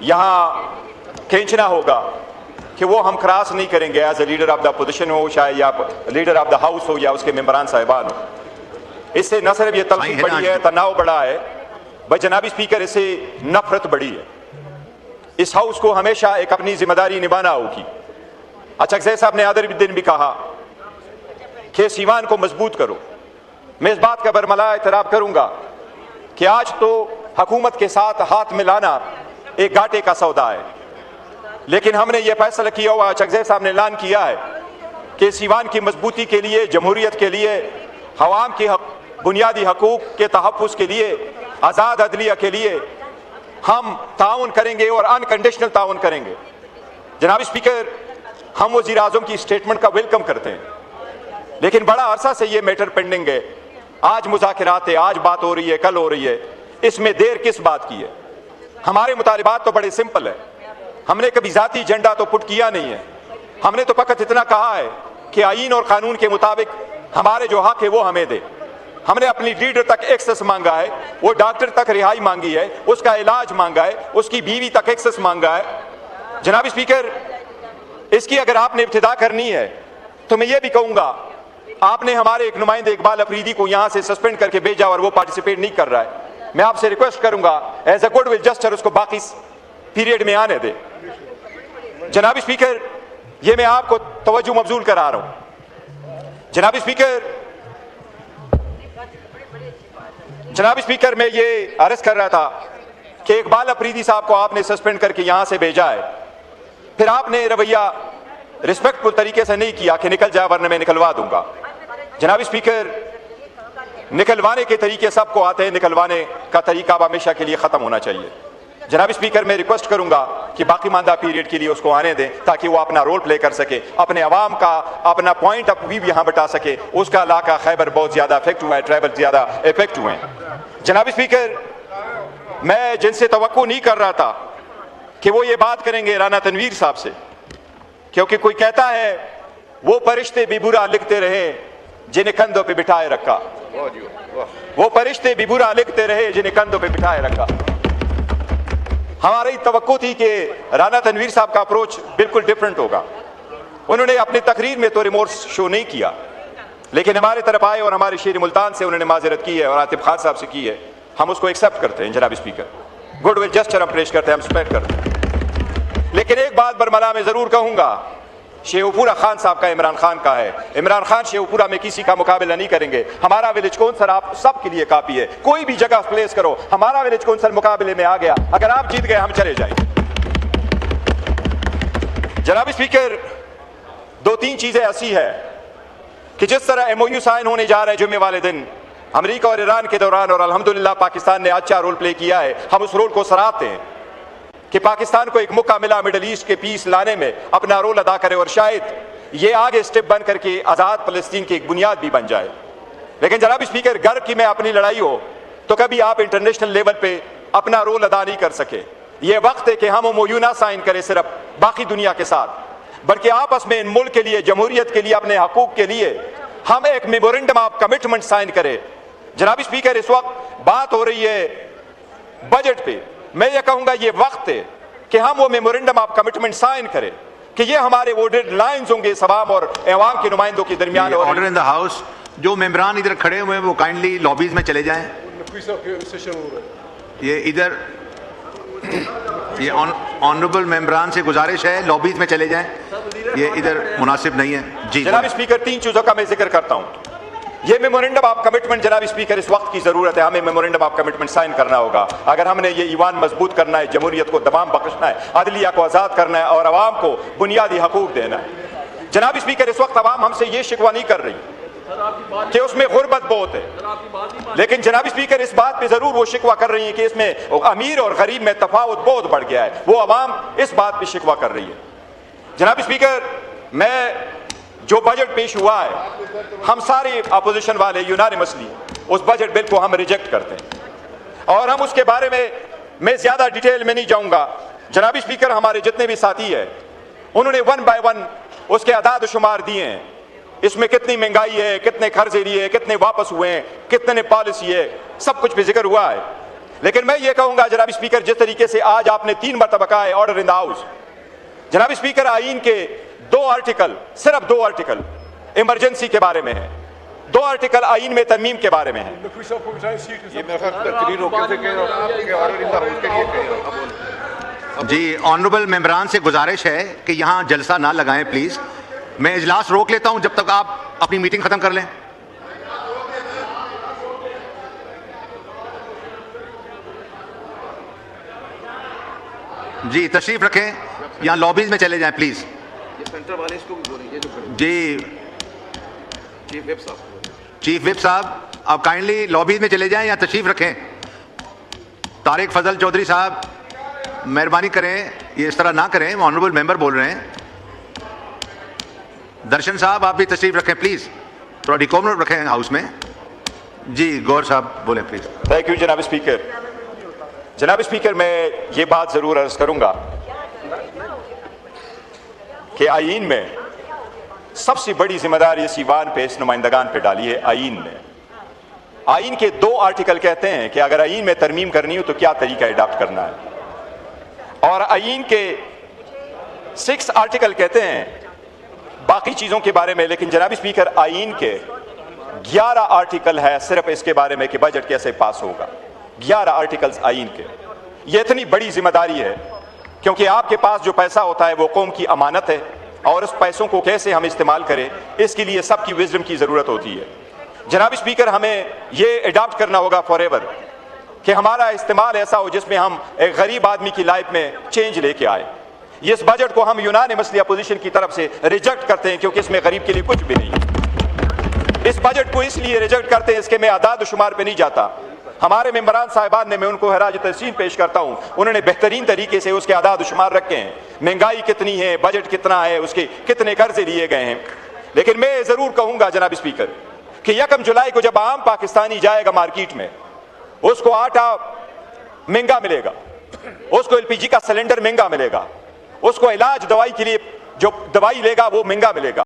यहाँ खींचना होगा कि वो हम क्रॉस नहीं करेंगे as a leader of the opposition हो, चाहे या लीडर ऑफ द हाउस हो या उसके मेंबरान साहिबान हो। इससे न सिर्फ ये तलखी बड़ी है, तनाव बड़ा है, बल्कि जनाबी स्पीकर इससे नफरत बड़ी है। इस हाउस को हमेशा एक अपनी जिम्मेदारी निभाना होगी। अचकज़ई साहब ने आदर दिन भी कहा कि इस ईवान को मजबूत करो। मैं इस बात का बरमला एतराफ़ करूंगा कि आज तो हुकूमत के साथ हाथ मिलाना एक घाटे का सौदा है, लेकिन हमने ये फैसला किया हुआ, अचकज़ई साहब ने ऐलान किया है कि इस ईवान की मजबूती के लिए, जमहूरियत के लिए, अवाम के बुनियादी हकूक के तहफ़्फ़ुज़ के लिए, आज़ाद अदलिया के लिए हम ताउन करेंगे और अनकंडीशनल ताउन करेंगे। जनाब स्पीकर, हम वज़ीर आज़म की स्टेटमेंट का वेलकम करते हैं, लेकिन बड़ा अरसा से ये मैटर पेंडिंग है। आज मुज़ाकिरात है, आज बात हो रही है, कल हो रही है, इसमें देर किस बात की है? हमारे मुतालिबात तो बड़े सिंपल है। हमने कभी ज़ाती एजेंडा तो पुट किया नहीं है। हमने तो फ़कत इतना कहा है कि आईन और कानून के मुताबिक हमारे जो हक है वो हमें दे। हमने अपनी लीडर तक एक्सेस मांगा है, वो डॉक्टर तक रिहाई मांगी है, उसका इलाज मांगा है, उसकी बीवी तक एक्सेस मांगा है। जनाब स्पीकर, इसकी अगर आपने इब्तिदा करनी है तो मैं ये भी कहूँगा, आपने हमारे एक नुमाइंदे इकबाल अफरीदी को यहाँ से सस्पेंड करके भेजा और वो पार्टिसिपेट नहीं कर रहा है। मैं आपसे रिक्वेस्ट करूँगा as a goodwill gesture उसको बाकी पीरियड में आने दे। जनाब स्पीकर, ये मैं आपको तवज्जो मबजूल करा रहा हूँ। जनाब स्पीकर, मैं ये अर्ज कर रहा था कि इकबाल अफरीदी साहब को आपने सस्पेंड करके यहाँ से भेजा है, फिर आपने रवैया रिस्पेक्टफुल तरीके से नहीं किया कि निकल जाए वरना मैं निकलवा दूंगा। जनाब स्पीकर, निकलवाने के तरीके सबको आते हैं, निकलवाने का तरीका अब हमेशा के लिए ख़त्म होना चाहिए। जनाब स्पीकर, मैं रिक्वेस्ट करूंगा कि बाकी मानदा पीरियड के लिए उसको आने दें ताकि वो अपना रोल प्ले कर सके, अपने अवाम का अपना पॉइंट ऑफ व्यू यहाँ बता सके। उसका इलाका खैबर बहुत ज़्यादा इफेक्ट हुआ है, ट्राइबल ज़्यादा इफेक्ट हुए हैं। जनाब स्पीकर, मैं जिनसे तवक्को नहीं कर रहा था कि वो ये बात करेंगे राना तनवीर साहब से, क्योंकि कोई कहता है वो फरिश्ते भी बुरा लिखते रहे जिन्हें कंधों पे बिठाए रखा, वो फरिश्ते भी बुरा लिखते रहे जिन्हें कंधों पे बिठाए रखा। हमारी तवक्को थी कि राना तनवीर साहब का अप्रोच बिल्कुल डिफरेंट होगा। उन्होंने अपनी तकरीर में तो रिमोर्स शो नहीं किया, लेकिन हमारे तरफ आए और हमारे शेर मुल्तान से उन्होंने माजरत की है और आतिफ खान साहब से की है। हम उसको एक्सेप्ट करते हैं जनाब स्पीकर, गुड विल जस्टर हम पेश करते हैं, हम स्पेक्ट करते हैं। लेकिन एक बात बरमला में जरूर कहूंगा, शेखपुरा खान साहब का इमरान खान का है। इमरान खान शेखपुरा में किसी का मुकाबला नहीं करेंगे। हमारा विलेज कौंसल आप सब के लिए काफी है, कोई भी जगह प्लेस करो, हमारा विलेज कौंसल मुकाबले में आ गया। अगर आप जीत गए हम चले जाएंगे। जनाब स्पीकर, दो तीन चीजें ऐसी है कि जिस तरह MOU साइन होने जा रहे हैं जुम्मे वाले दिन अमेरिका और ईरान के दौरान, और अल्हम्दुलिल्लाह पाकिस्तान ने अच्छा रोल प्ले किया है, हम उस रोल को सराहते हैं कि पाकिस्तान को एक मौका मिला मिडल ईस्ट के पीस लाने में अपना रोल अदा करे और शायद ये आगे स्टेप बन करके आज़ाद फ़लस्तीन की एक बुनियाद भी बन जाए। लेकिन जनाब स्पीकर, घर की में अपनी लड़ाई हो तो कभी आप इंटरनेशनल लेवल पे अपना रोल अदा नहीं कर सके। ये वक्त है कि हम MOU ना साइन करें सिर्फ बाकी दुनिया के साथ, बल्कि आपस में इन मुल्क के लिए, जमहूरियत के लिए, अपने हकूक के लिए हम एक मेमोरेंडम ऑफ कमिटमेंट साइन करें। जनाब स्पीकर, इस वक्त बात हो रही है बजट पे। मैं ये कहूंगा ये वक्त है कि हम वो मेमोरेंडम ऑफ कमिटमेंट साइन करें कि ये हमारे वो डेडलाइंस होंगे सवाम और अवाम के नुमाइंदों के दरमियान। ऑर्डर इन द हाउस, जो मेंबरान इधर खड़े हुए हैं वो काइंडली लॉबीज में चले जाएं। ये इधर ये ऑनरेबल मेंबरान से गुजारिश है, लॉबीज में चले जाएं, ये इधर मुनासिब नहीं है। जी जनाब स्पीकर, तीन चीजों का मैं जिक्र करता हूँ। ये मेमोरेंडम ऑफ कमिटमेंट जनाब स्पीकर इस वक्त की जरूरत है। हमें मेमोरेंडम ऑफ कमिटमेंट साइन करना होगा अगर हमने ये ईवान मजबूत करना है, जमहूरियत को दमाम बख्शना है, अदलिया को आज़ाद करना है और अवाम को बुनियादी हकूक देना है। जनाब स्पीकर, इस वक्त अवाम हमसे ये शिकवा नहीं कर रही कि उसमें गुर्बत बहुत है, लेकिन जनाब स्पीकर इस बात पे जरूर वो शिकवा कर रही है कि इसमें अमीर और गरीब में तफावत बहुत बढ़ गया है। वो अवाम इस बात पे शिकवा कर रही है। जनाब स्पीकर, मैं जो बजट पेश हुआ है, हम सारे अपोजिशन वाले यूनानिमसली उस बजट बिल को हम रिजेक्ट करते हैं और हम उसके बारे में मैं ज्यादा डिटेल में नहीं जाऊंगा। जनाब स्पीकर, हमारे जितने भी साथी हैं उन्होंने 1 बाय 1 उसके अदाद शुमार दिए हैं। इसमें कितनी महंगाई है, कितने खर्चे लिए, कितने वापस हुए हैं, कितने पॉलिसी है, सब कुछ भी जिक्र हुआ है। लेकिन मैं ये कहूंगा जनाब स्पीकर, जिस तरीके से आज आपने 3 मरतबा कहा है ऑर्डर इन द हाउस, जनाब स्पीकर आईन के 2 आर्टिकल, सिर्फ 2 आर्टिकल इमरजेंसी के बारे में है, 2 आर्टिकल आईन में तरमीम के बारे में है। ये मेरे ख्याल तकरीर रोके थे कि आपके ऑर्डर इन द हाउस के लिए कहे। जी ऑनरेबल मेंबरान से गुजारिश है कि यहाँ जलसा ना लगाएं प्लीज। मैं इजलास रोक लेता हूं जब तक आप अपनी मीटिंग खत्म कर लें। जी तशरीफ रखें, यहाँ लॉबीज में चले जाएं प्लीज। ये सेंटर वाले इसको भी बोलेंगे जो जी चीफ विप साहब। चीफ विप साहब आप काइंडली लॉबीज में चले जाएं या तशरीफ रखें। तारिक फजल चौधरी साहब मेहरबानी करें, ये इस तरह ना करें, ऑनरेबल मेंबर बोल रहे हैं। दर्शन साहब आप भी तशरीफ रखें प्लीज, थोड़ा डिकोमन रखें हाउस में। जी गौर साहब बोलें प्लीज। थैंक यू जनाब स्पीकर। जनाब स्पीकर, मैं ये बात जरूर अर्ज करूंगा कि आईन में सबसे बड़ी जिम्मेदारी इस ईवान पे, इस नुमाइंदगान पे डाली है आईन ने। आईन के 2 आर्टिकल कहते हैं कि अगर आईन में तरमीम करनी हो तो क्या तरीका अडॉप्ट करना है, और आईन के 6 आर्टिकल कहते हैं बाकी चीजों के बारे में। लेकिन जनाब स्पीकर, आईन के 11 आर्टिकल है सिर्फ इसके बारे में कि बजट कैसे पास होगा। 11 आर्टिकल्स आईन के। ये इतनी बड़ी जिम्मेदारी है क्योंकि आपके पास जो पैसा होता है वो कौम की अमानत है, और उस पैसों को कैसे हम इस्तेमाल करें इसके लिए सबकी विजडम की जरूरत होती है। जनाब स्पीकर, हमें ये अडॉप्ट करना होगा फॉरएवर कि हमारा इस्तेमाल ऐसा हो जिसमें हम एक गरीब आदमी की लाइफ में चेंज लेके आए। इस बजट को हम यूनानिमसली अपोजिशन की तरफ से रिजेक्ट करते हैं क्योंकि इसमें गरीब के लिए कुछ भी नहीं है। इस बजट को इसलिए रिजेक्ट करते हैं, इसके मैं आदाद शुमार पे नहीं जाता। हमारे मेंबरान साहिबान ने, मैं उनको हराज तहसीन पेश करता हूं, उन्होंने बेहतरीन तरीके से उसके आदाद शुमार रखे हैं, महंगाई कितनी है, बजट कितना है, उसके कितने कर्जे लिए गए हैं। लेकिन मैं जरूर कहूंगा जनाब स्पीकर कि 1 जुलाई को जब आम पाकिस्तानी जाएगा मार्केट में, उसको आटा महंगा मिलेगा, उसको एलपीजी का सिलेंडर महंगा मिलेगा, उसको इलाज दवाई के लिए जो दवाई लेगा वो महंगा मिलेगा।